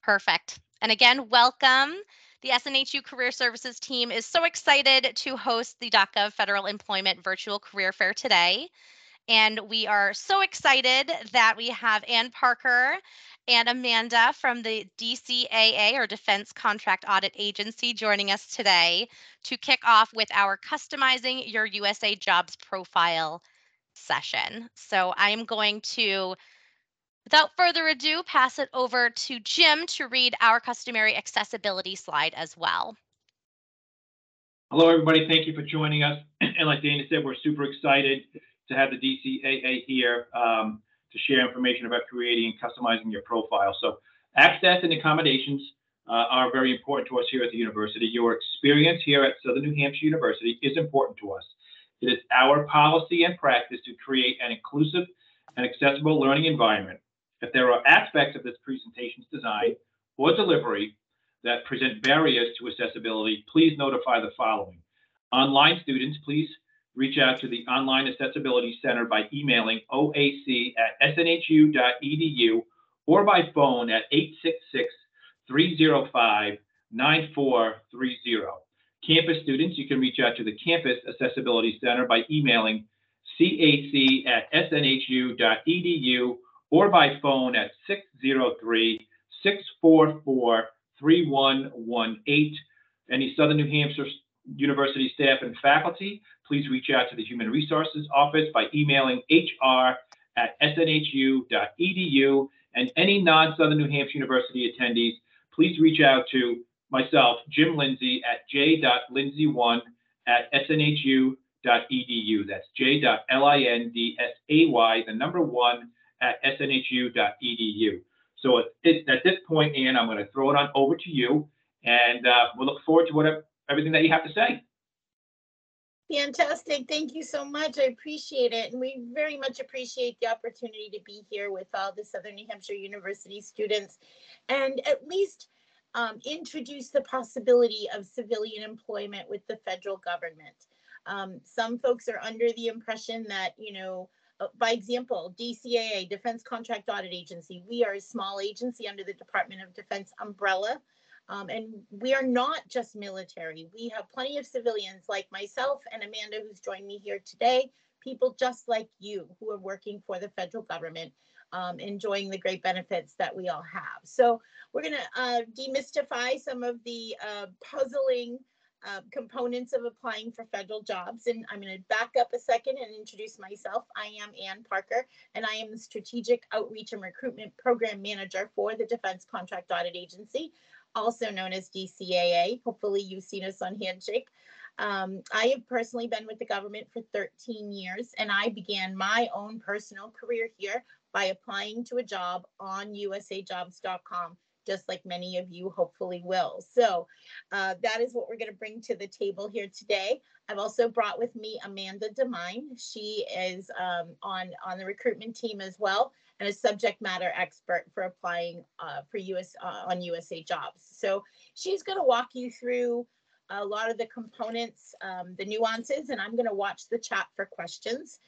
Perfect. And again, welcome. The SNHU Career Services team is so excited to host the .gov Federal Employment Virtual Career Fair today. And we are so excited that we have Ann Parker and Amanda from the DCAA, or Defense Contract Audit Agency, joining us today to kick off with our Customizing Your USA Jobs Profile session. So I'm going to, without further ado, pass it over to Jim to read our customary accessibility slide as well. Hello, everybody. Thank you for joining us. And like Dana said, we're super excited to have the DCAA here to share information about creating and customizing your profile. So access and accommodations are very important to us here at the university. Your experience here at Southern New Hampshire University is important to us. It is our policy and practice to create an inclusive and accessible learning environment. If there are aspects of this presentation's design or delivery that present barriers to accessibility, please notify the following. Online students, please reach out to the Online Accessibility Center by emailing oac@snhu.edu or by phone at 866-305-9430. Campus students, you can reach out to the Campus Accessibility Center by emailing cac@snhu.edu or by phone at 603-644-3118. Any Southern New Hampshire University staff and faculty, please reach out to the Human Resources Office by emailing hr@snhu.edu. And any non-Southern New Hampshire University attendees, please reach out to myself, Jim Lindsay, at j.lindsay1@snhu.edu. That's j.lindsay, the number 1, @snhu.edu. So at this point, Ann, I'm going to throw it on over to you, and we'll look forward to everything that you have to say. Fantastic. Thank you so much. I appreciate it. And we very much appreciate the opportunity to be here with all the Southern New Hampshire University students and at least introduce the possibility of civilian employment with the federal government. Some folks are under the impression that, by example, DCAA, Defense Contract Audit Agency, we are a small agency under the Department of Defense umbrella. And we are not just military. We have plenty of civilians like myself and Amanda, who's joined me here today, people just like you who are working for the federal government, enjoying the great benefits that we all have. So we're going to demystify some of the puzzling components of applying for federal jobs. And I'm going to back up a second and introduce myself. I am Ann Parker, and I am the Strategic Outreach and Recruitment Program Manager for the Defense Contract Audit Agency, also known as DCAA. Hopefully you've seen us on Handshake. I have personally been with the government for 13 years, and I began my own personal career here by applying to a job on USAJobs.com, just like many of you hopefully will. So that is what we're going to bring to the table here today. I've also brought with me Amanda Demine. She is on the recruitment team as well, and a subject matter expert for applying on USA Jobs. So she's going to walk you through a lot of the components, the nuances, and I'm going to watch the chat for questions.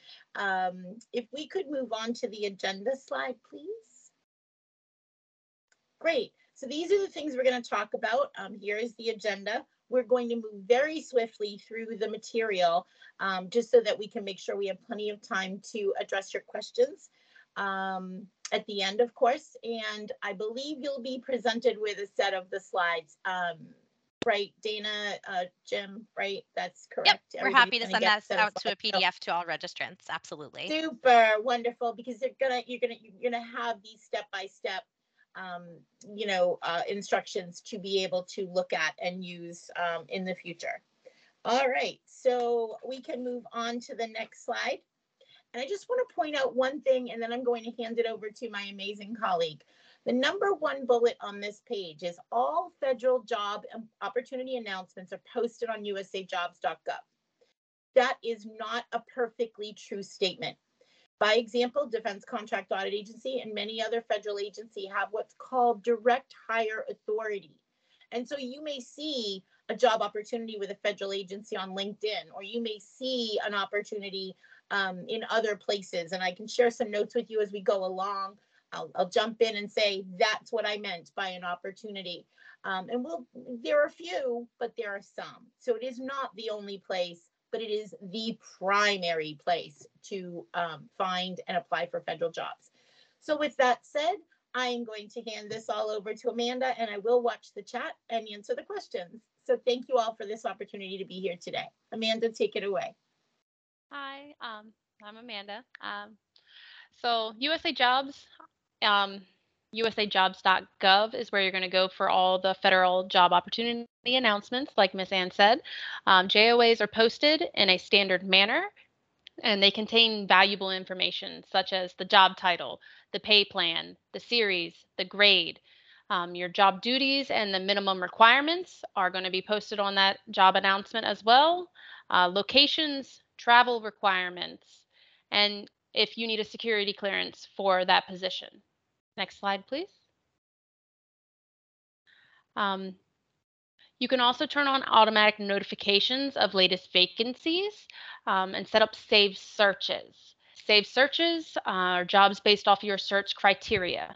If we could move on to the agenda slide, please. Great. So these are the things we're going to talk about. Here is the agenda. We're going to move very swiftly through the material just so that we can make sure we have plenty of time to address your questions at the end, of course. And I believe you'll be presented with a set of the slides. Right, Dana, Jim, right? That's correct. Yep, we're happy to send that out to a PDF to all registrants. Absolutely. Super wonderful, because you're gonna have these step-by-step instructions to be able to look at and use in the future. All right, so we can move on to the next slide. And I just want to point out one thing, and then I'm going to hand it over to my amazing colleague. The number one bullet on this page is all federal job opportunity announcements are posted on USAJobs.gov. That is not a perfectly true statement. By example, Defense Contract Audit Agency and many other federal agencies have what's called direct hire authority. And so you may see a job opportunity with a federal agency on LinkedIn, or you may see an opportunity in other places. And I can share some notes with you as we go along I'll jump in and say that's what I meant by an opportunity. And there are a few, but there are some. So it is not the only place, but it is the primary place to find and apply for federal jobs. So with that said, I am going to hand this all over to Amanda, and I will watch the chat and answer the questions. So thank you all for this opportunity to be here today. Amanda, take it away. Hi, I'm Amanda. So USA Jobs, USAJobs.gov is where you're going to go for all the federal job opportunity announcements, like Ms. Ann said. JOAs are posted in a standard manner, and they contain valuable information such as the job title, the pay plan, the series, the grade. Your job duties and the minimum requirements are going to be posted on that job announcement as well. Locations, travel requirements, and if you need a security clearance for that position. Next slide, please. You can also turn on automatic notifications of latest vacancies and set up saved searches. Saved searches are jobs based off your search criteria.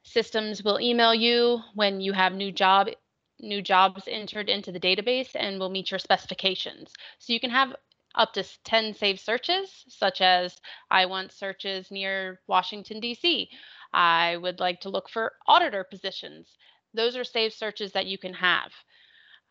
Systems will email you when you have new jobs entered into the database and will meet your specifications. So you can have up to 10 saved searches, such as I want searches near Washington, D.C. I would like to look for auditor positions. Those are saved searches that you can have.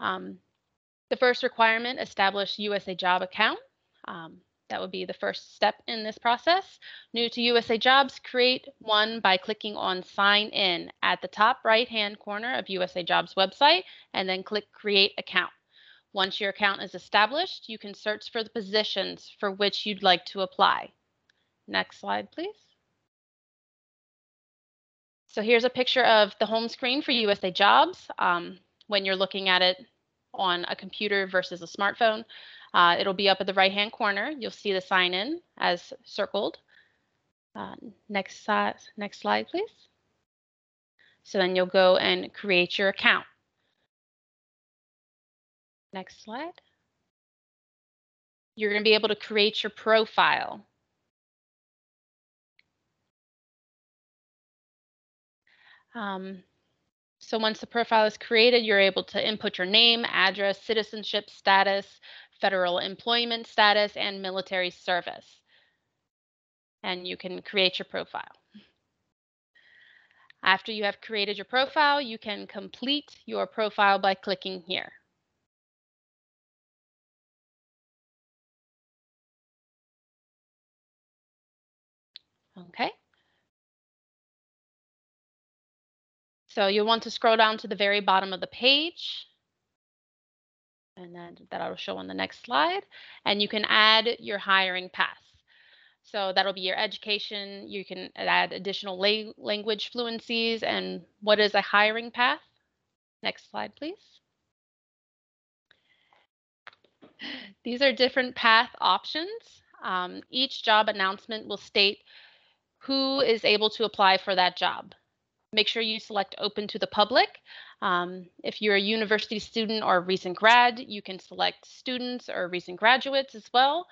The first requirement, establish USA Job account. That would be the first step in this process. New to USA Jobs, create one by clicking on Sign In at the top right-hand corner of USA Jobs website, and then click Create Account. Once your account is established, you can search for the positions for which you'd like to apply. Next slide, please. So here's a picture of the home screen for USA Jobs. When you're looking at it on a computer versus a smartphone, it'll be up at the right-hand corner. You'll see the sign in as circled. Next slide, please. So then you'll go and create your account. Next slide. You're going to be able to create your profile. So once the profile is created, you're able to input your name, address, citizenship status, federal employment status, and military service. And you can create your profile. After you have created your profile, you can complete your profile by clicking here. Okay. So you'll want to scroll down to the very bottom of the page, and then that'll show on the next slide. And you can add your hiring path. So that'll be your education. You can add additional language fluencies and what is a hiring path. Next slide, please. These are different path options. Each job announcement will state who is able to apply for that job. Make sure you select open to the public. If you're a university student or a recent grad, you can select students or recent graduates as well.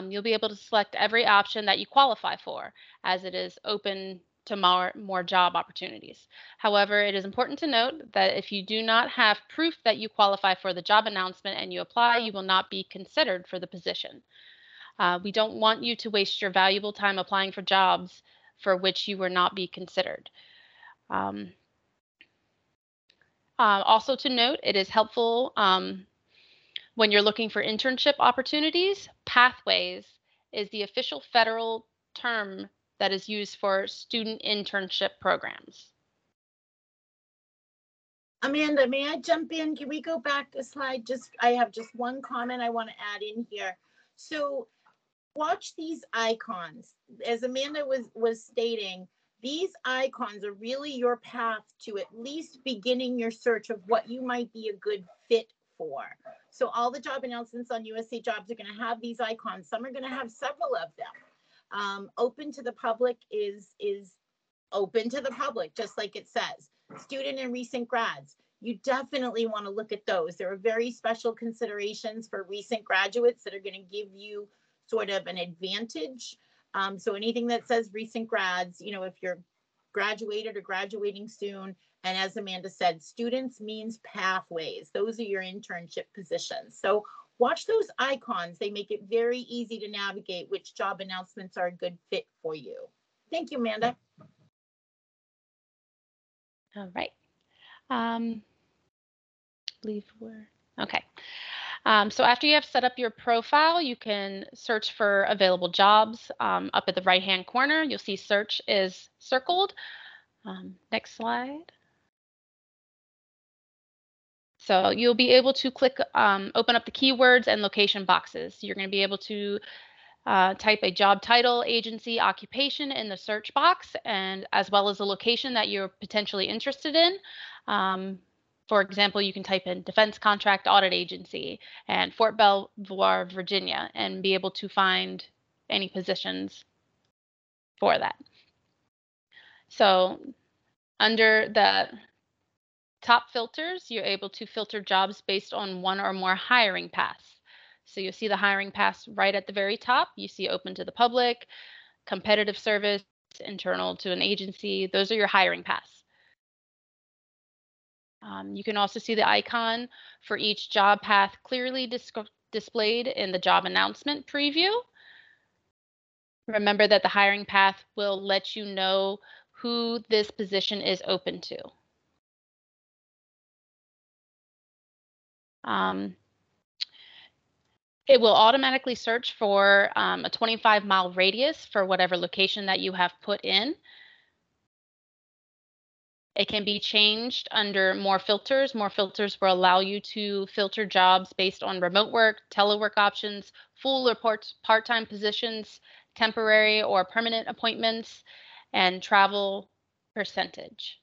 You'll be able to select every option that you qualify for, as it is open to more job opportunities. However, it is important to note that if you do not have proof that you qualify for the job announcement and you apply, you will not be considered for the position. We don't want you to waste your valuable time applying for jobs for which you will not be considered. Also to note, it is helpful when you're looking for internship opportunities. Pathways is the official federal term that is used for student internship programs. Amanda, may I jump in? Can we go back a slide? I have just one comment I want to add in here. So watch these icons. As Amanda was stating, these icons are really your path to at least beginning your search of what you might be a good fit for. So all the job announcements on USA Jobs are going to have these icons. Some are going to have several of them. Open to the public is open to the public, just like it says. Student and recent grads, you definitely want to look at those. There are very special considerations for recent graduates that are going to give you sort of an advantage So anything that says recent grads, you know, if you're graduated or graduating soon, and as Amanda said, students means pathways. Those are your internship positions. So watch those icons. They make it very easy to navigate which job announcements are a good fit for you. Thank you, Amanda. All right. Believe we're okay. So after you have set up your profile, you can search for available jobs. Up at the right-hand corner, you'll see search is circled. Next slide. So you'll be able to click, open up the keywords and location boxes. You're going to be able to type a job title, agency, occupation in the search box, and as well as the location that you're potentially interested in. For example, you can type in Defense Contract Audit Agency and Fort Belvoir, Virginia, and be able to find any positions for that. So under the top filters, you're able to filter jobs based on one or more hiring paths. So you'll see the hiring paths right at the very top. You see open to the public, competitive service, internal to an agency. Those are your hiring paths. You can also see the icon for each job path clearly displayed in the job announcement preview. Remember that the hiring path will let you know who this position is open to. It will automatically search for a 25-mile radius for whatever location that you have put in. It can be changed under more filters. More filters will allow you to filter jobs based on remote work, telework options, full or part-time positions, temporary or permanent appointments, and travel percentage.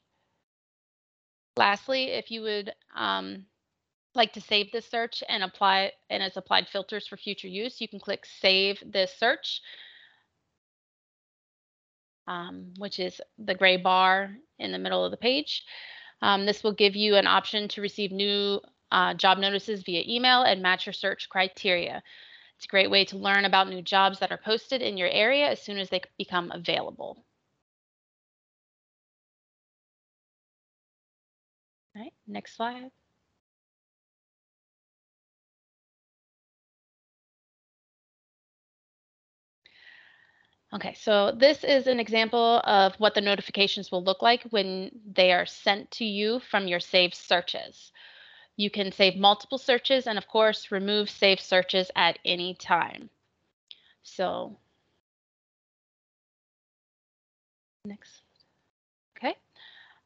Lastly, if you would like to save this search and apply and it's applied filters for future use, you can click Save This Search, which is the gray bar in the middle of the page. This will give you an option to receive new job notices via email and match your search criteria. It's a great way to learn about new jobs that are posted in your area as soon as they become available. All right, next slide. Okay, so this is an example of what the notifications will look like when they are sent to you from your saved searches. You can save multiple searches and, of course, remove saved searches at any time. So, next. Okay.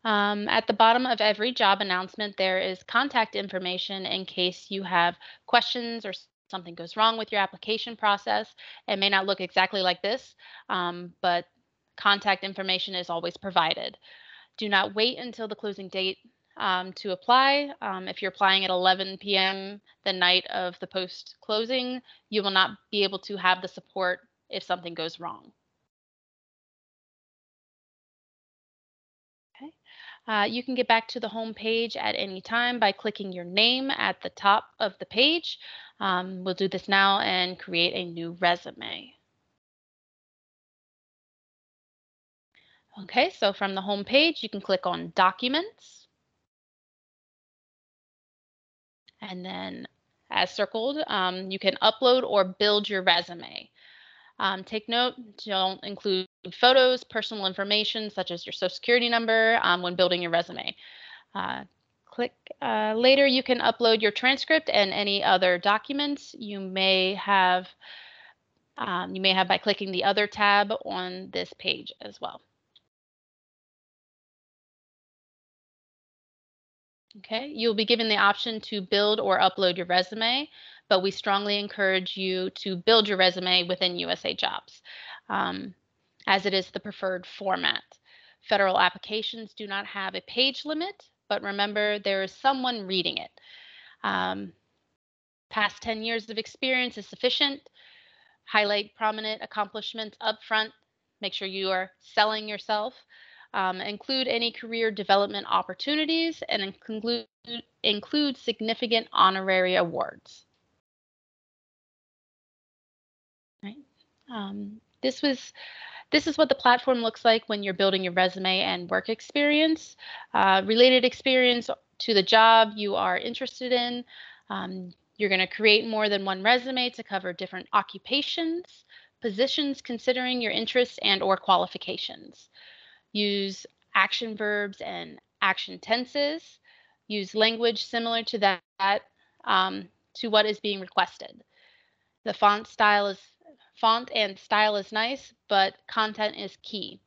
At the bottom of every job announcement, there is contact information in case you have questions or something goes wrong with your application process. It may not look exactly like this, but contact information is always provided. Do not wait until the closing date to apply. If you're applying at 11 p.m. the night of the post closing, you will not be able to have the support if something goes wrong. Okay. You can get back to the home page at any time by clicking your name at the top of the page. We'll do this now and create a new resume. Okay, so from the home page, you can click on Documents. And then as circled, you can upload or build your resume. Take note, don't include photos, personal information such as your social security number when building your resume. Later, you can upload your transcript and any other documents you may have by clicking the Other tab on this page as well. Okay, you'll be given the option to build or upload your resume, but we strongly encourage you to build your resume within USA Jobs, as it is the preferred format. Federal applications do not have a page limit, but remember there is someone reading it. Past 10 years of experience is sufficient. Highlight prominent accomplishments up front. Make sure you are selling yourself. Include any career development opportunities and include significant honorary awards. Right. This is what the platform looks like when you're building your resume and work experience, related experience to the job you are interested in. You're going to create more than one resume to cover different occupations, positions considering your interests and or qualifications. Use action verbs and action tenses. Use language similar to that to what is being requested. The font and style is nice, but content is key.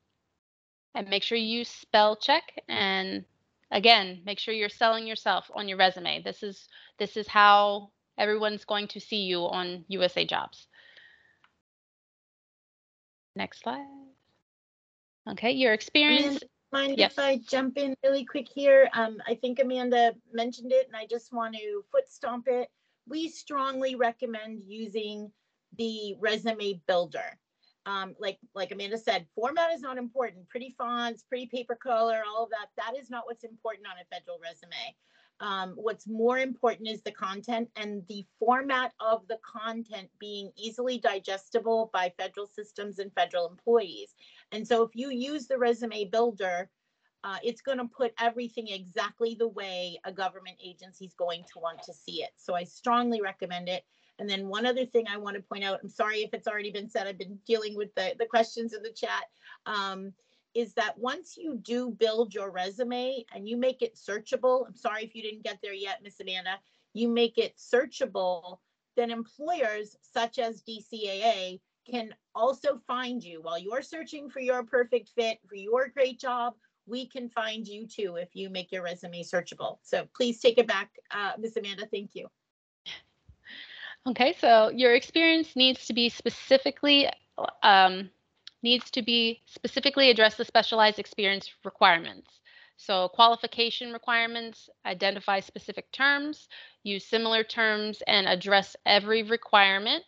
And make sure you spell check, and again, make sure you're selling yourself on your resume. This is how everyone's going to see you on USA Jobs. Next slide. Okay, your experience. Amanda, mind yes. if I jump in really quick here? I think Amanda mentioned it, and I just want to foot stomp it. We strongly recommend using the resume builder. Like Amanda said, format is not important. Pretty fonts, pretty paper color, all of that. That is not what's important on a federal resume. What's more important is the content and the format of the content being easily digestible by federal systems and federal employees. And so if you use the resume builder, it's going to put everything exactly the way a government agency is going to want to see it. So I strongly recommend it. And then one other thing I want to point out, I'm sorry if it's already been said, I've been dealing with the questions in the chat, is that once you do build your resume and you make it searchable, I'm sorry if you didn't get there yet, Miss Amanda, you make it searchable, then employers such as DCAA can also find you. While you're searching for your perfect fit, for your great job, we can find you too if you make your resume searchable. So please take it back, Miss Amanda, thank you. Okay, so your experience needs to be specifically address the specialized experience requirements. So qualification requirements, identify specific terms, use similar terms, and address every requirement.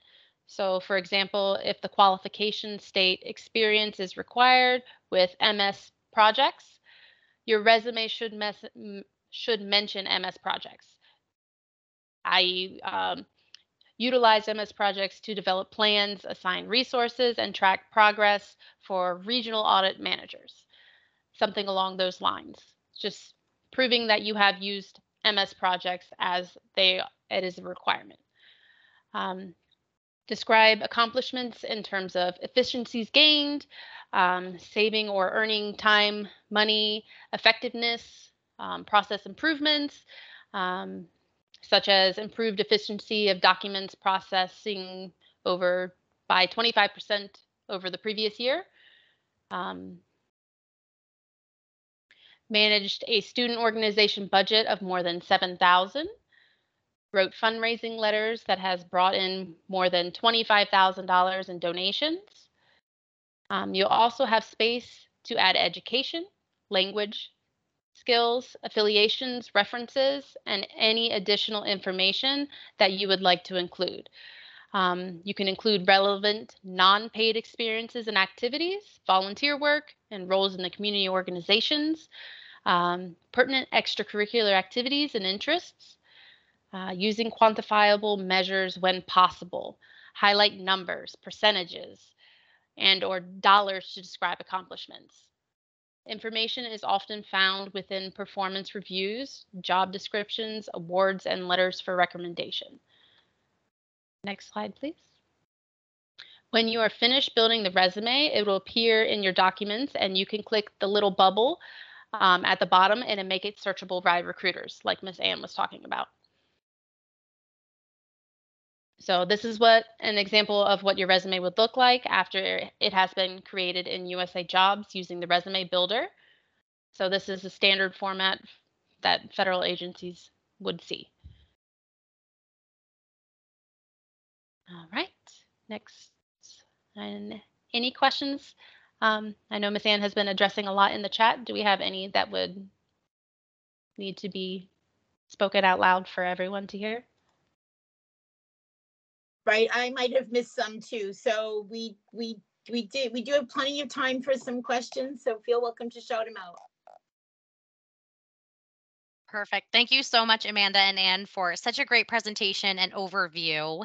So for example, if the qualification state experience is required with MS projects, your resume should mention MS projects, i.e. Utilize MS projects to develop plans, assign resources, and track progress for regional audit managers. Something along those lines. Just proving that you have used MS projects as it is a requirement. Describe accomplishments in terms of efficiencies gained, saving or earning time, money, effectiveness, process improvements, such as improved efficiency of documents processing by 25% over the previous year. Managed a student organization budget of more than $7,000. Wrote fundraising letters that has brought in more than $25,000 in donations. You'll also have space to add education, language, skills, affiliations, references, and any additional information that you would like to include. You can include relevant non-paid experiences and activities, volunteer work, and roles in the community organizations, pertinent extracurricular activities and interests, using quantifiable measures when possible, highlight numbers, percentages, and or dollars to describe accomplishments. Information is often found within performance reviews, job descriptions, awards, and letters for recommendation. Next slide, please. When you are finished building the resume, it will appear in your documents, and you can click the little bubble at the bottom and make it searchable by recruiters, like Ms. Ann was talking about. So this is an example of what your resume would look like after it has been created in USA Jobs using the resume builder. So this is a standard format that federal agencies would see. All right, next. And any questions? I know Ms. Ann has been addressing a lot in the chat. Do we have any that would need to be spoken out loud for everyone to hear? Right, I might have missed some too. So we do have plenty of time for some questions. So feel welcome to shout them out. Perfect. Thank you so much, Amanda and Ann, for such a great presentation and overview.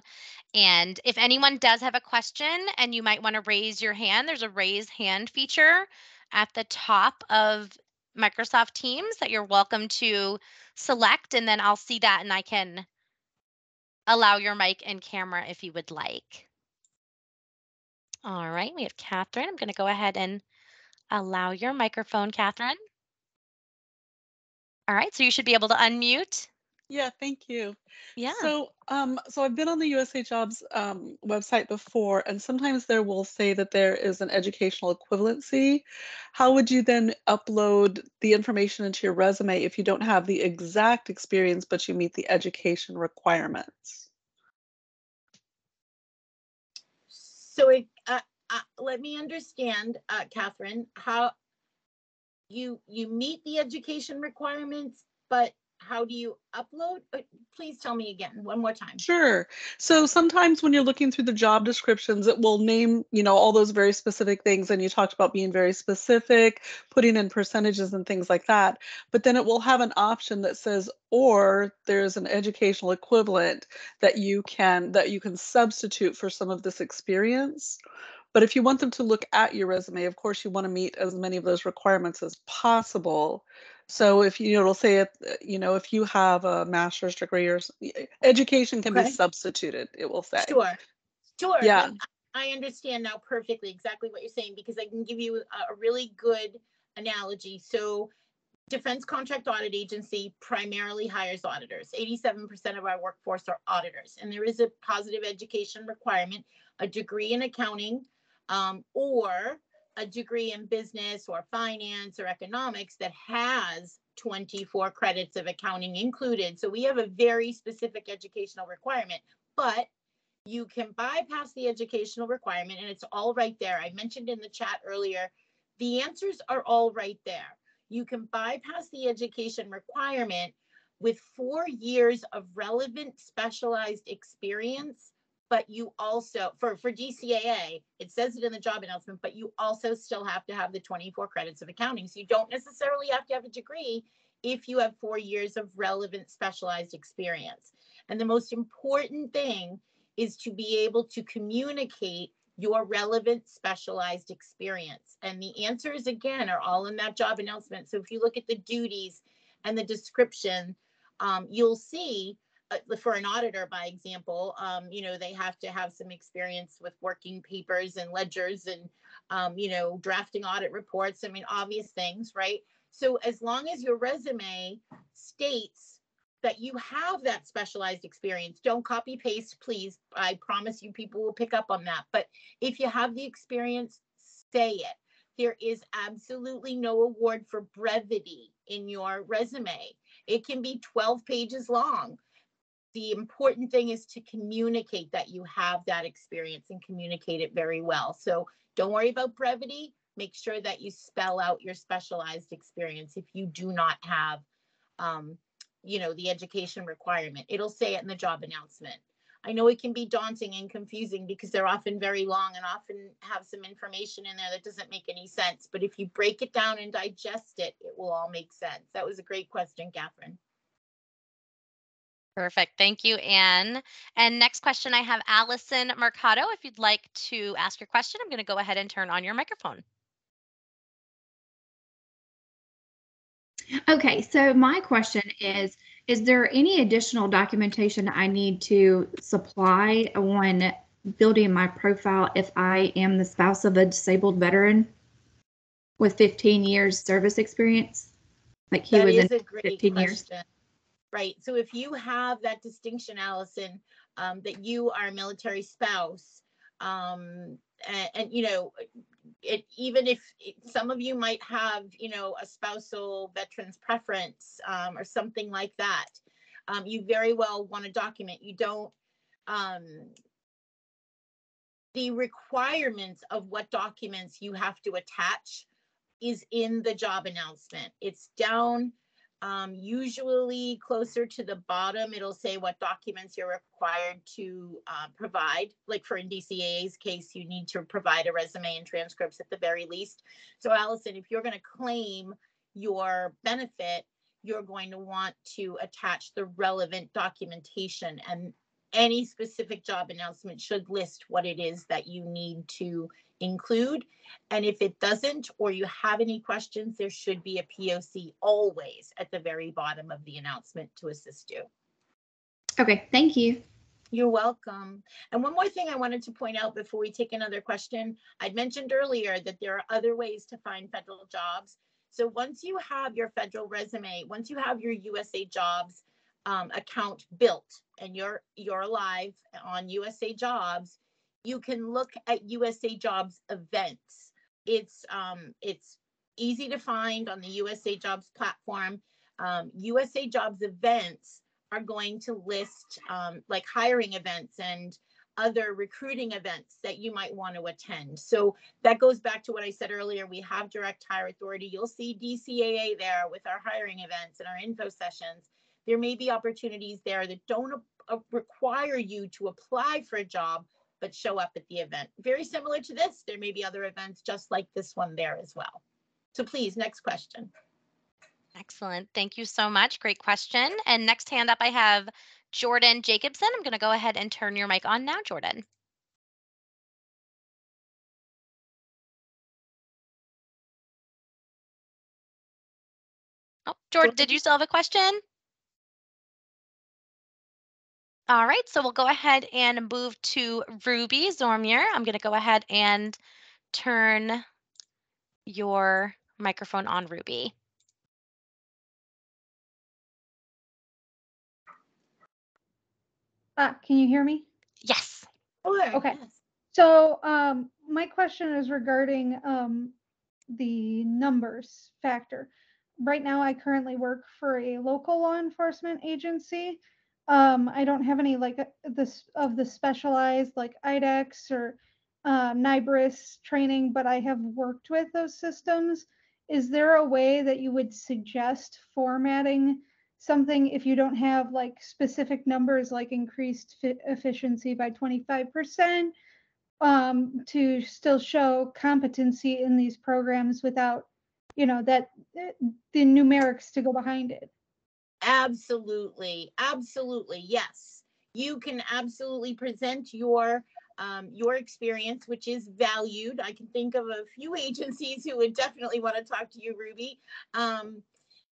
And if anyone does have a question and you might want to raise your hand, there's a raise hand feature at the top of Microsoft Teams that you're welcome to select, and then I'll see that and I can allow your mic and camera if you would like. All right, we have Catherine. I'm going to go ahead and allow your microphone, Catherine. All right, so you should be able to unmute. Yeah, thank you. Yeah. So I've been on the USA Jobs website before, and sometimes there will say that there is an educational equivalency. How would you then upload the information into your resume if you don't have the exact experience, but you meet the education requirements? So let me understand, Catherine, how you meet the education requirements, but how do you upload? Please tell me again, one more time. Sure. So sometimes when you're looking through the job descriptions, it will name, all those very specific things. And you talked about being very specific, putting in percentages and things like that. But then it will have an option that says, or there's an educational equivalent that you can substitute for some of this experience. But if you want them to look at your resume, of course, you want to meet as many of those requirements as possible. So if it'll say, if you have a master's degree or education can be substituted, it will say. Sure. Yeah. And I understand now perfectly exactly what you're saying, because I can give you a really good analogy. So Defense Contract Audit Agency primarily hires auditors. 87% of our workforce are auditors. And there is a positive education requirement, a degree in accounting, or a degree in business or finance or economics that has 24 credits of accounting included. So we have a very specific educational requirement, but you can bypass the educational requirement, and it's all right there. I mentioned in the chat earlier, the answers are all right there. You can bypass the education requirement with 4 years of relevant specialized experience, but you also, for DCAA, it says it in the job announcement, but you also still have to have the 24 credits of accounting. So you don't necessarily have to have a degree if you have 4 years of relevant specialized experience. And the most important thing is to be able to communicate your relevant specialized experience. And the answers, again, are all in that job announcement. So if you look at the duties and the description, you'll see for an auditor, by example, they have to have some experience with working papers and ledgers and, drafting audit reports. I mean, obvious things, right? So as long as your resume states that you have that specialized experience, don't copy paste, please. I promise you people will pick up on that. But if you have the experience, say it. There is absolutely no award for brevity in your resume. It can be 12 pages long. The important thing is to communicate that you have that experience and communicate it very well. So don't worry about brevity. Make sure that you spell out your specialized experience if you do not have the education requirement. It'll say it in the job announcement. I know it can be daunting and confusing because they're often very long and often have some information in there that doesn't make any sense. But if you break it down and digest it, it will all make sense. That was a great question, Catherine. Perfect. Thank you, Anne. And next question, I have Allison Mercado. If you'd like to ask your question, I'm going to go ahead and turn on your microphone. Okay, so my question is there any additional documentation I need to supply when building my profile if I am the spouse of a disabled veteran with 15 years service experience? Like he was in 15 years. Right. So if you have that distinction, Allison, that you are a military spouse, and even if some of you might have, a spousal veterans preference or something like that, you very well want to document. You don't, the requirements of what documents you have to attach is in the job announcement. It's down usually closer to the bottom. It'll say what documents you're required to provide. Like for in DCAA's case, you need to provide a resume and transcripts at the very least. So Allison, if you're going to claim your benefit, you're going to want to attach the relevant documentation, and any specific job announcement should list what it is that you need to include. And if it doesn't, or you have any questions, there should be a POC always at the very bottom of the announcement to assist you. Okay, thank you. You're welcome. And one more thing I wanted to point out before we take another question. I'd mentioned earlier that there are other ways to find federal jobs. So once you have your federal resume, once you have your USA Jobs account built and you're live on USA Jobs, you can look at USA Jobs events. It's easy to find on the USA Jobs platform. USA Jobs events are going to list like hiring events and other recruiting events that you might want to attend. So that goes back to what I said earlier. We have direct hire authority. You'll see DCAA there with our hiring events and our info sessions. There may be opportunities there that don't require you to apply for a job, but show up at the event. Very similar to this, there may be other events just like this one there as well. So please, next question. Excellent. Thank you so much. Great question. And next hand up, I have Jordan Jacobson. I'm going to go ahead and turn your mic on now, Jordan. Oh, Jordan, did you still have a question? All right, so we'll go ahead and move to Ruby Zormier. I'm going to go ahead and turn your microphone on, Ruby. Can you hear me? Yes. Okay. So my question is regarding the numbers factor. Right now, I currently work for a local law enforcement agency. I don't have any like the specialized like IDEX or NIBRIS training, but I have worked with those systems. Is there a way that you would suggest formatting something if you don't have like specific numbers like increased efficiency by 25%, to still show competency in these programs without, that the numerics to go behind it? Absolutely. Yes. You can absolutely present your experience, which is valued. I can think of a few agencies who would definitely want to talk to you, Ruby.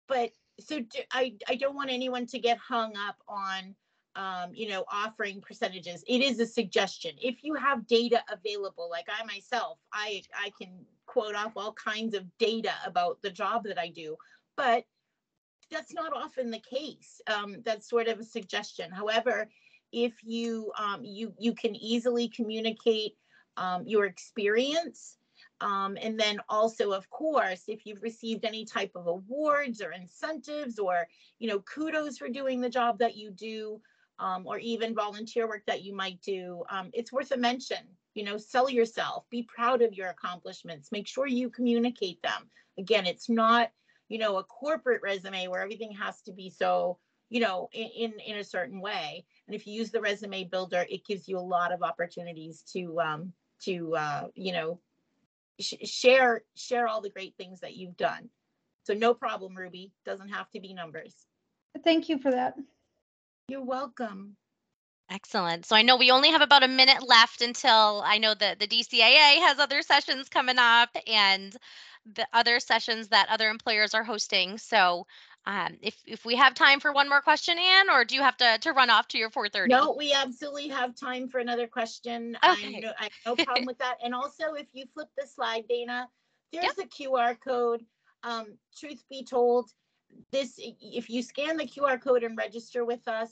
But so I don't want anyone to get hung up on, offering percentages. It is a suggestion. If you have data available, like I myself, I can quote off all kinds of data about the job that I do, but that's not often the case. That's sort of a suggestion. However, if you can easily communicate your experience, and then also, of course, if you've received any type of awards or incentives or, kudos for doing the job that you do, or even volunteer work that you might do, it's worth a mention. Sell yourself, be proud of your accomplishments, make sure you communicate them. Again, it's not, a corporate resume where everything has to be so, in a certain way. And if you use the resume builder, it gives you a lot of opportunities to share all the great things that you've done. So no problem, Ruby. Doesn't have to be numbers. Thank you for that. You're welcome. Excellent. So I know we only have about a minute left until I know that the DCAA has other sessions coming up and the other sessions that other employers are hosting. So if we have time for one more question, Anne, or do you have to run off to your 4:30? No, we absolutely have time for another question. Okay. I have no problem with that. And also, if you flip the slide, Dana, there's a QR code. Truth be told, if you scan the QR code and register with us,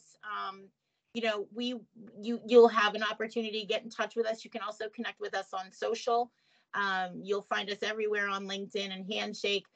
you'll have an opportunity to get in touch with us. You can also connect with us on social. You'll find us everywhere on LinkedIn and Handshake.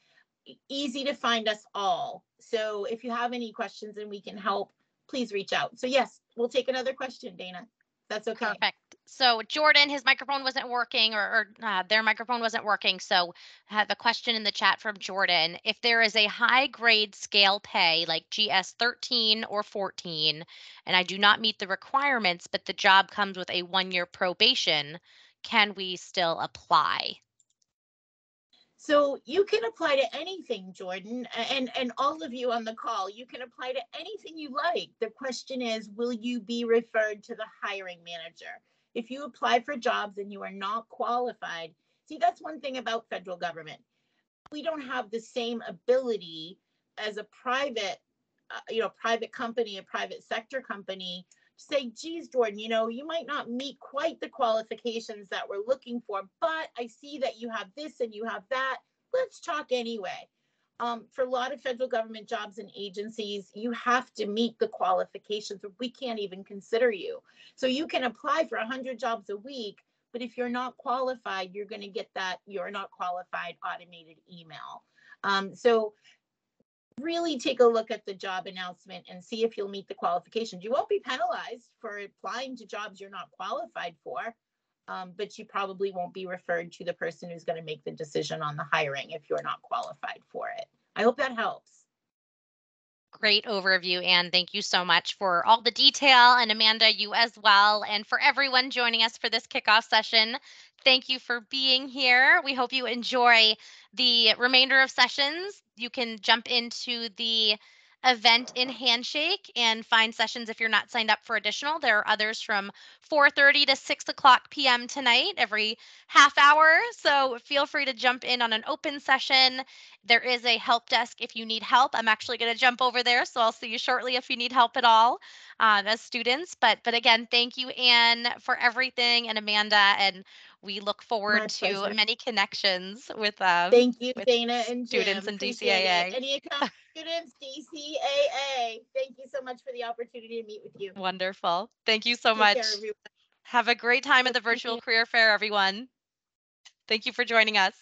Easy to find us all. So if you have any questions and we can help, please reach out. So yes, we'll take another question, Dana. That's okay. Perfect. So Jordan, his microphone wasn't working, or their microphone wasn't working. So I have a question in the chat from Jordan. If there is a high grade scale pay like GS 13 or 14, and I do not meet the requirements, but the job comes with a 1-year probation, can we still apply? So you can apply to anything, Jordan, and all of you on the call, you can apply to anything you like. The question is, will you be referred to the hiring manager? If you apply for jobs and you are not qualified, see, that's one thing about federal government. We don't have the same ability as a private, private company, a private sector company, to say, geez, Jordan, you might not meet quite the qualifications that we're looking for, but I see that you have this and you have that. Let's talk anyway. For a lot of federal government jobs and agencies, you have to meet the qualifications, or we can't even consider you. So you can apply for 100 jobs a week, but if you're not qualified, you're going to get that "you're not qualified" automated email. So really take a look at the job announcement and see if you'll meet the qualifications. You won't be penalized for applying to jobs you're not qualified for, but you probably won't be referred to the person who's going to make the decision on the hiring if you're not qualified for it. I hope that helps. Great overview, Anne. Thank you so much for all the detail, and Amanda, you as well, and for everyone joining us for this kickoff session. Thank you for being here. We hope you enjoy the remainder of sessions. You can jump into the event in Handshake and find sessions if you're not signed up for additional. There are others from 4:30 to 6 o'clock p.m. tonight, every half hour. So feel free to jump in on an open session. There is a help desk if you need help. I'm actually going to jump over there, so I'll see you shortly if you need help at all as students. But again, thank you, Anne, for everything, and Amanda, and we look forward to many connections with thank you, Dana and students Jim. in Appreciate DCAA. it. Any account students, DCAA. Thank you so much for the opportunity to meet with you. Wonderful. Thank you so Take much. care, everyone. Have a great time at the Virtual Career Fair, everyone. Thank you for joining us.